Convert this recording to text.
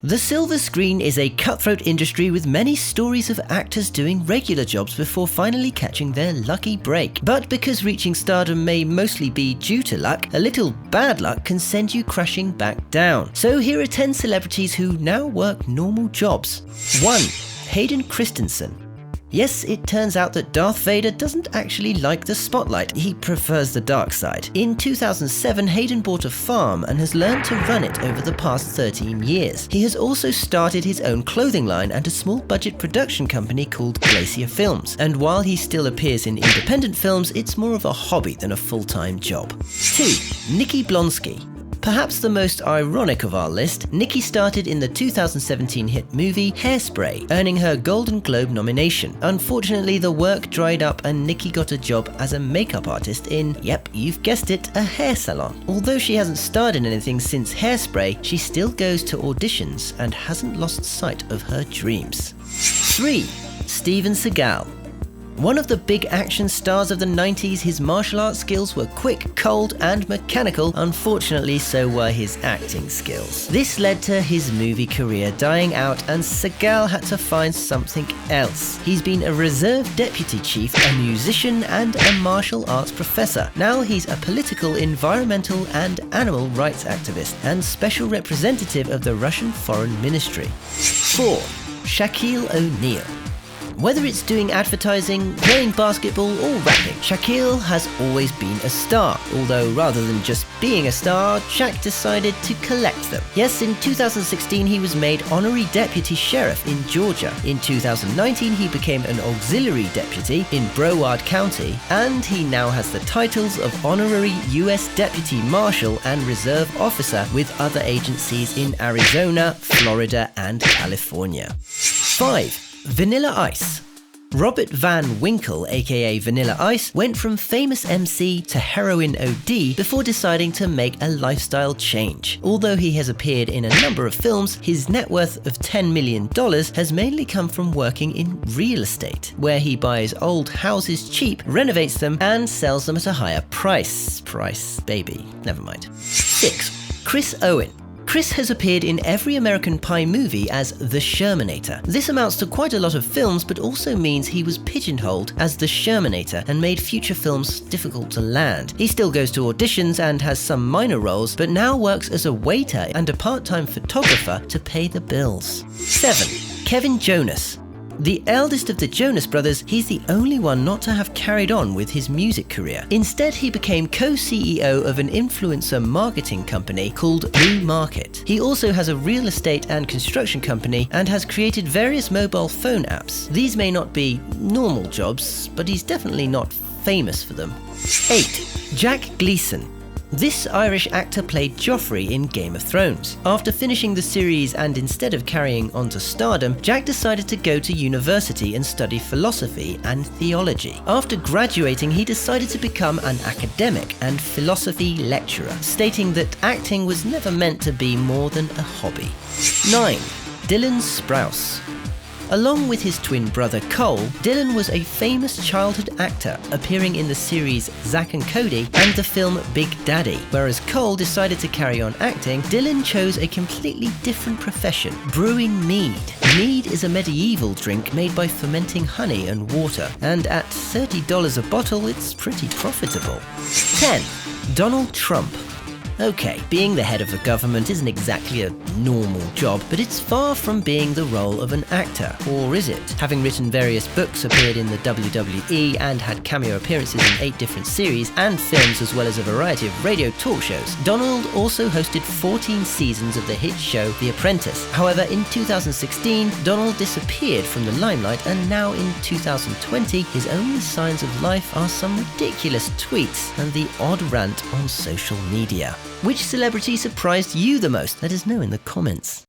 The silver screen is a cutthroat industry with many stories of actors doing regular jobs before finally catching their lucky break. But because reaching stardom may mostly be due to luck, a little bad luck can send you crashing back down. So here are 10 celebrities who now work normal jobs. 1. Hayden Christensen. Yes, it turns out that Darth Vader doesn't actually like the spotlight, he prefers the dark side. In 2007, Hayden bought a farm and has learned to run it over the past 13 years. He has also started his own clothing line and a small budget production company called Films. And while he still appears in independent films, it's more of a hobby than a full-time job. 2. NIKKI BLONSKY. Perhaps the most ironic of our list, NIKKI started in the 2017 hit movie Hairspray, earning her Golden Globe nomination. Unfortunately, the work dried up and NIKKI got a job as a makeup artist in, yep, you've guessed it, a hair salon. Although she hasn't starred in anything since Hairspray, she still goes to auditions and hasn't lost sight of her dreams. 3. Steven SEAGAL. One of the big action stars of the 90s, his martial arts skills were quick, cold, and mechanical. Unfortunately, so were his acting skills. This led to his movie career dying out, and SEAGAL had to find something else. He's been a reserve deputy chief, a musician, and a martial arts professor. Now he's a political, environmental, and animal rights activist, and special representative of the Russian Foreign Ministry. 4. Shaquille O'Neal. Whether it's doing advertising, playing basketball, or rapping, Shaquille has always been a star. Although rather than just being a star, Shaq decided to collect them. Yes, in 2016 he was made honorary deputy sheriff in Georgia. In 2019 he became an auxiliary deputy in Broward County, and he now has the titles of honorary US deputy marshal and reserve officer with other agencies in Arizona, Florida, and California. 5. Vanilla Ice. Robert Van Winkle, aka Vanilla Ice, went from famous MC to heroin OD before deciding to make a lifestyle change. Although he has appeared in a number of films, his net worth of $10 million has mainly come from working in real estate, where he buys old houses cheap, renovates them, and sells them at a higher price. Baby. Never mind. 6. Chris Owen. Chris has appeared in every American Pie movie as the Shermanator. This amounts to quite a lot of films, but also means he was pigeonholed as the Shermanator and made future films difficult to land. He still goes to auditions and has some minor roles, but now works as a waiter and a part-time photographer to pay the bills. 7. Kevin Jonas. The eldest of the Jonas brothers, he's the only one not to have carried on with his music career. Instead, he became co-CEO of an influencer marketing company called Blue Market. He also has a real estate and construction company and has created various mobile phone apps. These may not be normal jobs, but he's definitely not famous for them. 8. Jack Gleeson. This Irish actor played Joffrey in Game of Thrones. After finishing the series and instead of carrying on to stardom, Jack decided to go to university and study philosophy and theology. After graduating, he decided to become an academic and philosophy lecturer, stating that acting was never meant to be more than a hobby. 9. Dylan Sprouse. Along with his twin brother Cole, Dylan was a famous childhood actor, appearing in the series Zack and Cody and the film Big Daddy. Whereas Cole decided to carry on acting, Dylan chose a completely different profession, brewing mead. Mead is a medieval drink made by fermenting honey and water, and at $30 a bottle, it's pretty profitable. 10. Donald Trump. Okay, being the head of the government isn't exactly a normal job, but it's far from being the role of an actor, or is it? Having written various books, appeared in the WWE, and had cameo appearances in 8 different series and films, as well as a variety of radio talk shows, Donald also hosted 14 seasons of the hit show The Apprentice. However, in 2016, Donald disappeared from the limelight, and now in 2020, his only signs of life are some ridiculous tweets and the odd rant on social media. Which celebrity surprised you the most? Let us know in the comments.